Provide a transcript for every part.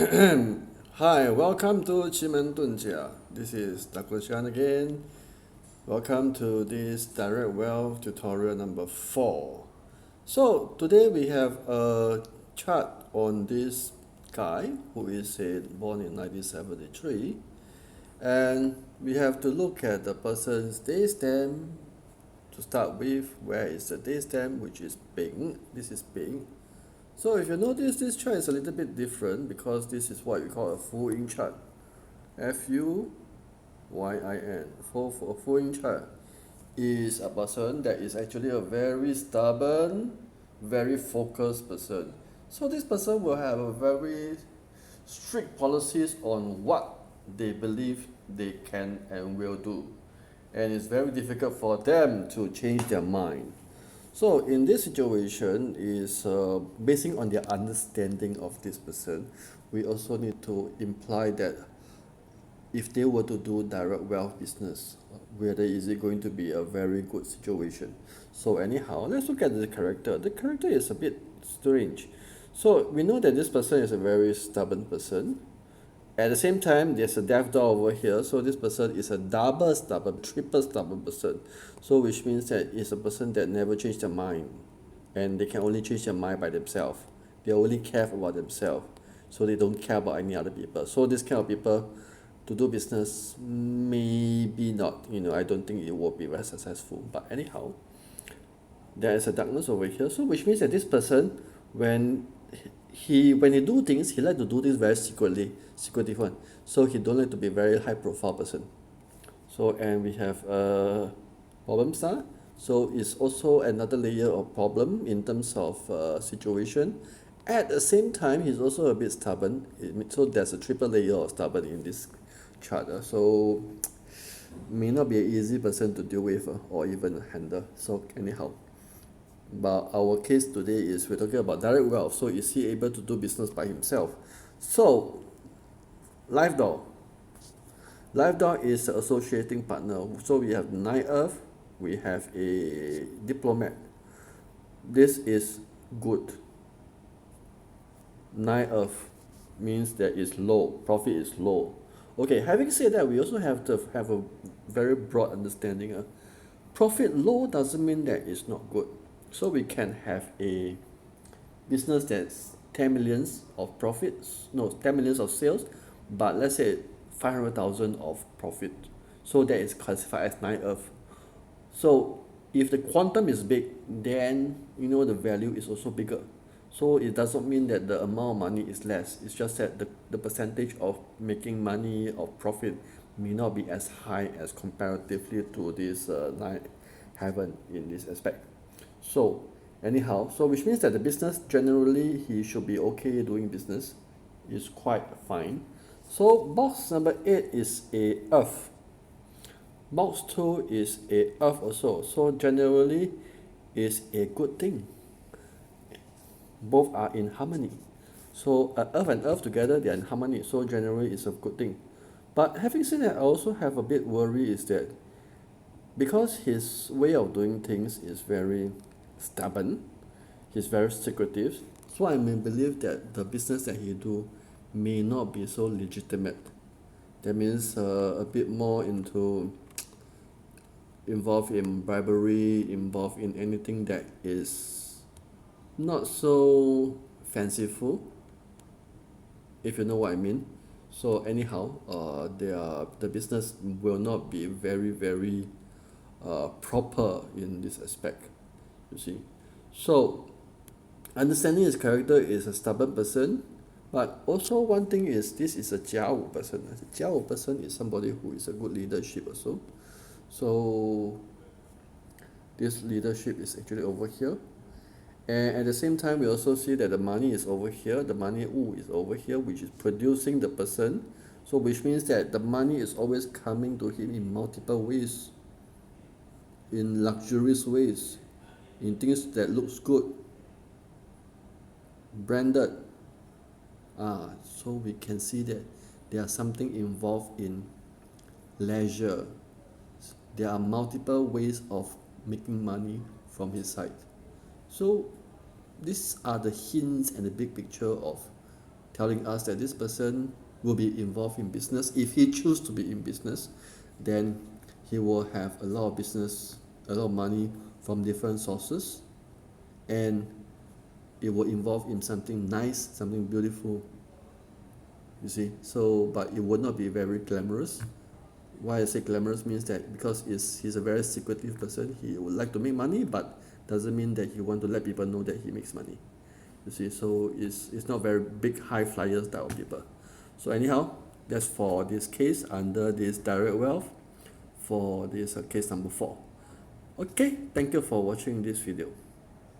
Hi, welcome to Qimen Dunjia. This is Dougles Chan again. Welcome to this direct wealth tutorial number 4. So today we have a chart on this guy who is born in 1973, and we have to look at the person's day stamp to start with. Where is the day stamp, which is Bing. This is Bing. So if you notice, this chart is a little bit different because this is what we call a Fuyin chart. Fuyin. For a Fuyin chart is a person that is actually a very stubborn, very focused person. So this person will have a very strict policies on what they believe they can and will do. And it's very difficult for them to change their mind. So in this situation is basing on their understanding of this person, we also need to imply that if they were to do direct wealth business, whether is it going to be a very good situation. So anyhow, let's look at the character. The character is a bit strange. So we know that this person is a very stubborn person. At the same time, there's a death door over here, so this person is a double stubborn, triple stubborn person. So which means that it's a person that never change their mind, and they can only change their mind by themselves. They only care about themselves, so they don't care about any other people. So this kind of people, to do business, maybe not. I don't think it will be very successful. But anyhow, there is a darkness over here, so which means that this person, when when he do things, he like to do this very secretive one. So he don't like to be very high profile person. So and we have a problem star. So it's also another layer of problem in terms of situation. At the same time, he's also a bit stubborn. So there's a triple layer of stubborn in this chart. So may not be an easy person to deal with or even handle. So anyhow, but our case today is we're talking about direct wealth. So is he able to do business by himself? So life door. Life door is the associating partner. So we have nine earth, we have a diplomat. This is good. Nine earth means that it's low, profit is low. Okay, having said that, we also have to have a very broad understanding. Profit low doesn't mean that it's not good. So we can have a business that's 10 millions of profits, no, 10 millions of sales, but let's say 500,000 of profit. So that is classified as 9F. So if the quantum is big, then the value is also bigger. So it doesn't mean that the amount of money is less. It's just that the percentage of making money or profit may not be as high as comparatively to this nine heaven in this aspect. So anyhow, so which means that the business generally he should be okay doing business, is quite fine. So box number 8 is a earth. Box 2 is a earth also. So generally is a good thing. Both are in harmony. So earth and earth together, they are in harmony. So generally it's a good thing. But having said that, I also have a bit worry is that because his way of doing things is very stubborn, he's very secretive, so I may believe that the business that he do may not be so legitimate. That means a bit more into involved in bribery, involved in anything that is not so fanciful, if you know what I mean. So anyhow, the business will not be very proper in this aspect, you see. So understanding his character is a stubborn person, but also one thing is this is a Jiao person. A Jiao person is somebody who is a good leadership also. So this leadership is actually over here. And at the same time, we also see that the money is over here, the money is over here, which is producing the person. So which means that the money is always coming to him in multiple ways, in luxurious ways, in things that looks good, branded. So we can see that there are something involved in leisure. There are multiple ways of making money from his side. So these are the hints and the big picture of telling us that this person will be involved in business. If he chooses to be in business, then he will have a lot of business, a lot of money from different sources, and it will involve in something nice, something beautiful. You see, so but it would not be very glamorous. Why I say glamorous means that because he's a very secretive person. He would like to make money, but doesn't mean that he want to let people know that he makes money. You see, so it's not very big high flyers type of people. So anyhow, that's for this case under this direct wealth for this case number 4. Okay, thank you for watching this video.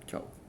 Ciao.